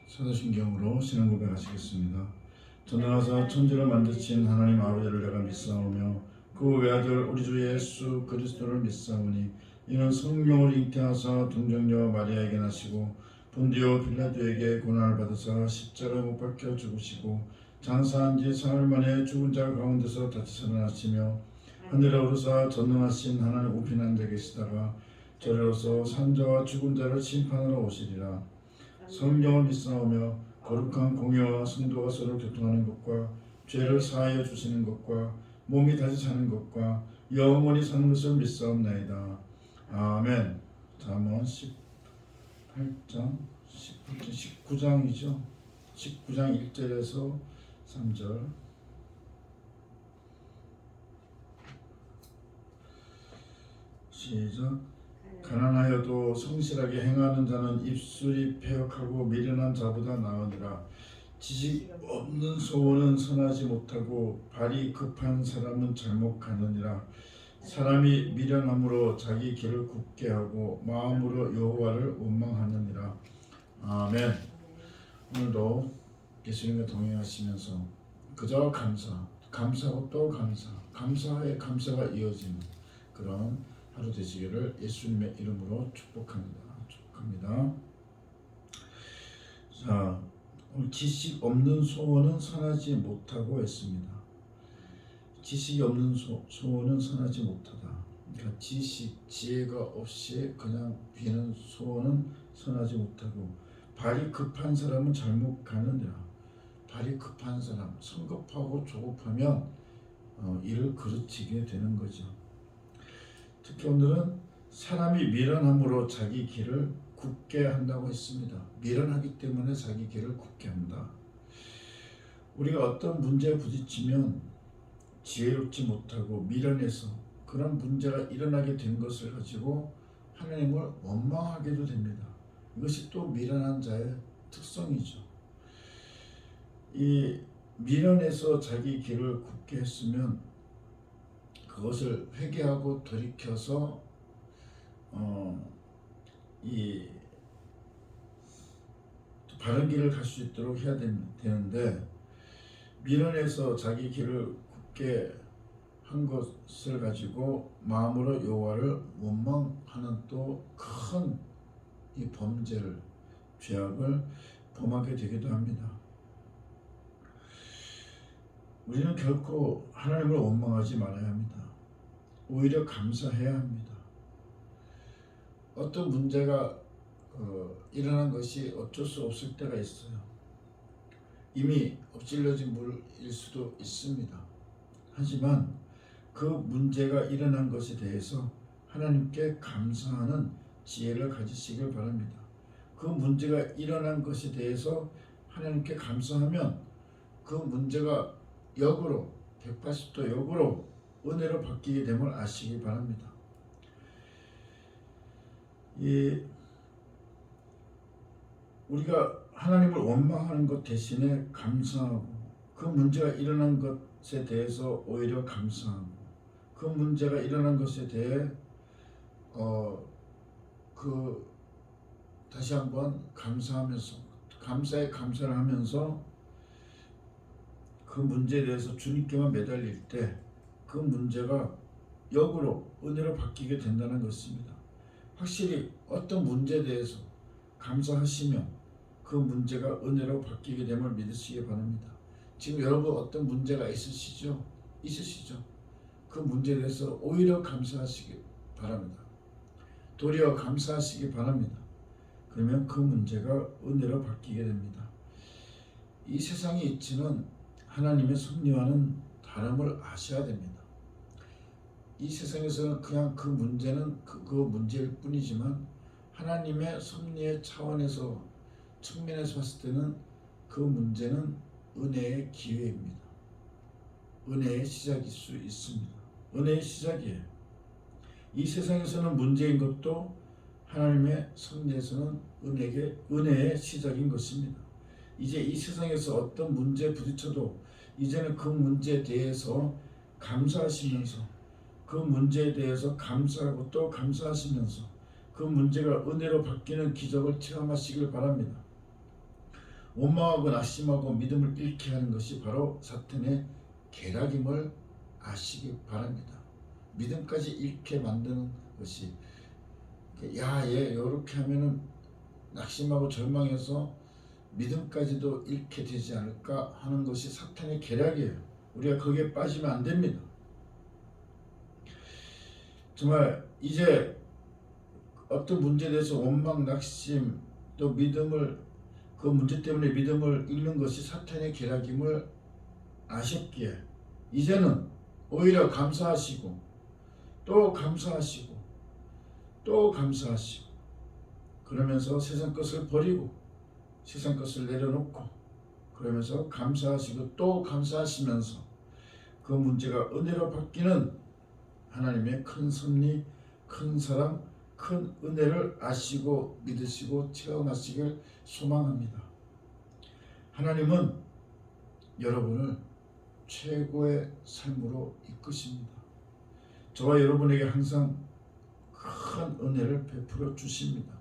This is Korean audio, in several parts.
사도신경으로 신앙 고백하시겠습니다. 전능하사 천지를 만드신 하나님 아버지를 내가 믿사오며 그 외아들 우리 주 예수 그리스도를 믿사오니 이는 성령을 잉태하사 동정녀 마리아에게 나시고 본디오 빌라도에게 고난을 받으사 십자가 못 박혀 죽으시고 장사한 지 사흘 만에 죽은 자 가운데서 다시 살아나시며 하늘에 오르사 전능하신 하나님 우편한 데 계시다가 저리로서 산자와 죽은 자를 심판하러 오시리라. 성령을 믿사오며 거룩한 공예와 성도가 서로 교통하는 것과 죄를 사하여 주시는 것과 몸이 다시 사는 것과 영원히 사는 것을 믿사옵나이다. 아멘. 잠언 18장 19장이죠. 19장 1절에서 3절. 시작. 가난하여도 성실하게 행하는 자는 입술이 패역하고 미련한 자보다 나으니라. 지식 없는 소원은 선하지 못하고 발이 급한 사람은 잘못 가느니라. 사람이 미련함으로 자기 길을 굽게 하고 마음으로 여호와를 원망하느니라. 아멘. 오늘도 예수님과 동행하시면서 그저 감사하고 또 감사에 감사가 이어지는 그런 하루 되시기를 예수님의 이름으로 축복합니다. 자, 오늘 지식 없는 소원은 선하지 못하고 했습니다. 지식이 없는 소원은 선하지 못하다. 그러니까 지혜가 없이 그냥 비는 소원은 선하지 못하고 발이 급한 사람은 잘못 가느니라. 발이 급한 사람, 성급하고 조급하면 일을 그르치게 되는 거죠. 특히 오늘은 사람이 미련함으로 자기 길을 굽게 한다고 했습니다. 미련하기 때문에 자기 길을 굽게 한다. 우리가 어떤 문제에 부딪히면 지혜롭지 못하고 미련해서 그런 문제가 일어나게 된 것을 가지고 하나님을 원망하게도 됩니다. 이것이 또 미련한 자의 특성이죠. 이 미련해서 자기 길을 굽게 했으면 그것을 회개하고 돌이켜서 이 바른 길을 갈 수 있도록 해야 되는데 미련해서 자기 길을 굽게 한 것을 가지고 마음으로 여호와를 원망하는 또 큰 이 범죄를 죄악을 범하게 되기도 합니다. 우리는 결코 하나님을 원망하지 말아야 합니다. 오히려 감사해야 합니다. 어떤 문제가 일어난 것이 어쩔 수 없을 때가 있어요. 이미 엎질러진 물일 수도 있습니다. 하지만 그 문제가 일어난 것에 대해서 하나님께 감사하는 지혜를 가지시길 바랍니다. 그 문제가 일어난 것에 대해서 하나님께 감사하면 그 문제가 역으로 180도 역으로 은혜로 바뀌게 됨을 아시기 바랍니다. 우리가 하나님을 원망하는 것 대신에 감사하고 그 문제가 일어난 것에 대해서 오히려 감사하고 그 문제가 일어난 것에 대해 다시 한번 감사하면서 감사에 감사를 하면서 그 문제에 대해서 주님께만 매달릴 때 그 문제가 역으로 은혜로 바뀌게 된다는 것입니다. 확실히 어떤 문제에 대해서 감사하시면 그 문제가 은혜로 바뀌게 됨을 믿으시기 바랍니다. 지금 여러분 어떤 문제가 있으시죠? 그 문제에 대해서 오히려 감사하시기 바랍니다. 도리어 감사하시기 바랍니다. 그러면 그 문제가 은혜로 바뀌게 됩니다. 이 세상의 이치는 하나님의 섭리와는 다름을 아셔야 됩니다. 이 세상에서는 그냥 그 문제는 그 문제일 뿐이지만 하나님의 섭리의 차원에서 측면에서 봤을 때는 그 문제는 은혜의 기회입니다. 은혜의 시작일 수 있습니다. 은혜의 시작이에요. 이 세상에서는 문제인 것도 하나님의 섭리에서는 은혜의 시작인 것입니다. 이제 이 세상에서 어떤 문제에 부딪혀도 이제는 그 문제에 대해서 감사하시면서 그 문제에 대해서 감사하고 또 감사하시면서 그 문제가 은혜로 바뀌는 기적을 체험하시길 바랍니다. 원망하고 낙심하고 믿음을 잃게 하는 것이 바로 사탄의 계략임을 아시기 바랍니다. 믿음까지 잃게 만드는 것이, 야, 얘 요렇게 하면은 낙심하고 절망해서 믿음까지도 잃게 되지 않을까 하는 것이 사탄의 계략이에요. 우리가 거기에 빠지면 안 됩니다. 정말 이제 어떤 문제에 대해서 원망, 낙심, 또 믿음을, 그 문제 때문에 믿음을 잃는 것이 사탄의 계략임을 아셨기에 이제는 오히려 감사하시고 또 감사하시고 또 감사하시고, 그러면서 세상 것을 버리고 세상 것을 내려놓고, 그러면서 감사하시고 또 감사하시면서 그 문제가 은혜로 바뀌는 하나님의 큰 섭리, 큰 사랑, 큰 은혜를 아시고 믿으시고 체험하시길 소망합니다. 하나님은 여러분을 최고의 삶으로 이끄십니다. 저와 여러분에게 항상 큰 은혜를 베풀어 주십니다.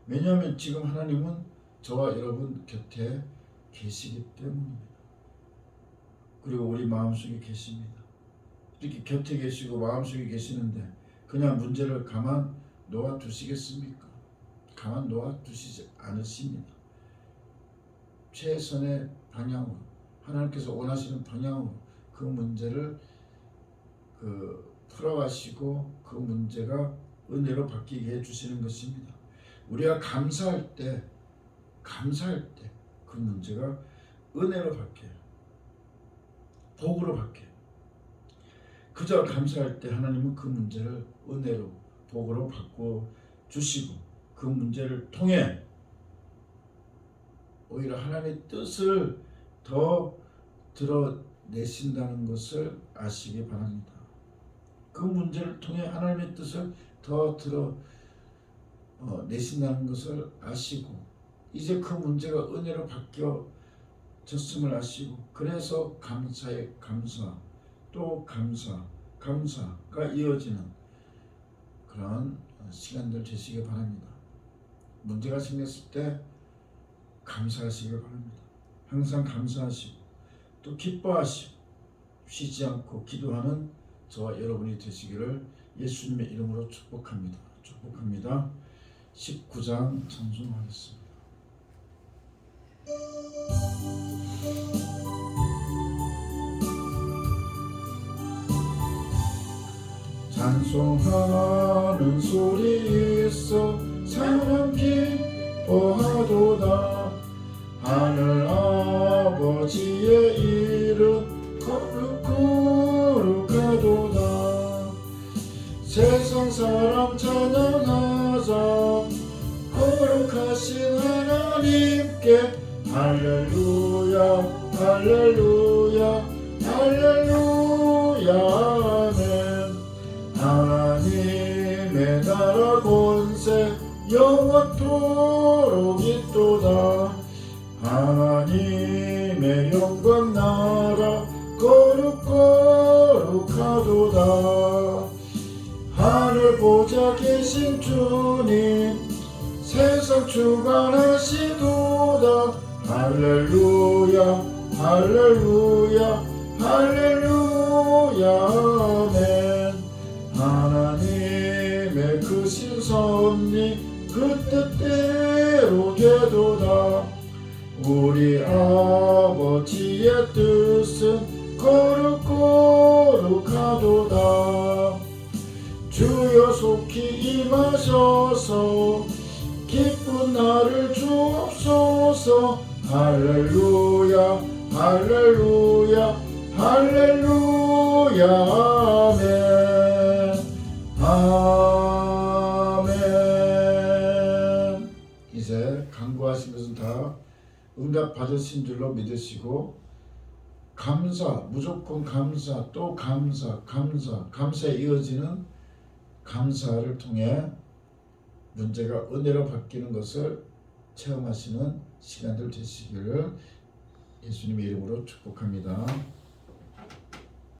왜냐하면 지금 하나님은 저와 여러분 곁에 계시기 때문입니다. 그리고 우리 마음속에 계십니다. 이렇게 곁에 계시고 마음속에 계시는데 그냥 문제를 가만 놓아 두시겠습니까? 가만 놓아 두시지 않으십니다. 최선의 방향으로, 하나님께서 원하시는 방향으로 그 문제를 풀어가시고 그 문제가 은혜로 바뀌게 해주시는 것입니다. 우리가 감사할 때 그 문제가 은혜로 바뀌어요. 복으로 바뀌어요. 그저 감사할 때 하나님은 그 문제를 은혜로, 복으로 바꿔 주시고 그 문제를 통해 오히려 하나님의 뜻을 더 드러내신다는 것을 아시기 바랍니다. 그 문제를 통해 하나님의 뜻을 더 드러내신다는 것을 아시고, 이제 그 문제가 은혜로 바뀌어졌음을 아시고, 그래서 감사에 감사, 또 감사가 이어지는 그런 시간들 되시기 바랍니다. 문제가 생겼을 때 감사하시기 바랍니다. 항상 감사하시고 또 기뻐하시고 쉬지 않고 기도하는 저와 여러분이 되시기를 예수님의 이름으로 축복합니다. 19장 찬송하겠습니다. 찬송하는 소리 있어 사람 기뻐하도다. 하늘 아버지의 이름 거룩하도다. 세상 사람 찬양하자. 거룩하신 하나님께 할렐루야 할렐루야 할렐루야 아멘. 하나님의 나라 권세 영원토록 있도다. 하나님의 영광 나라 거룩하도다. 하늘 보좌 계신 주님 세상 주관하시도다. 할렐루야 할렐루야 할렐루야 아멘. 하나님의 크신 섭리 그 뜻대로 되도다. 우리 아버지의 뜻은 거룩하도다. 주여 속히 임하셔서 기쁜 날을 주옵소서. 할렐루야 할렐루야 할렐루야 아멘. 이제 간구하신 것은 다 응답 받으신 줄로 믿으시고 무조건 감사, 또 감사에 이어지는 감사를 통해 문제가 은혜로 바뀌는 것을 체험하시는 시간들 되시기를 예수님의 이름으로 축복합니다.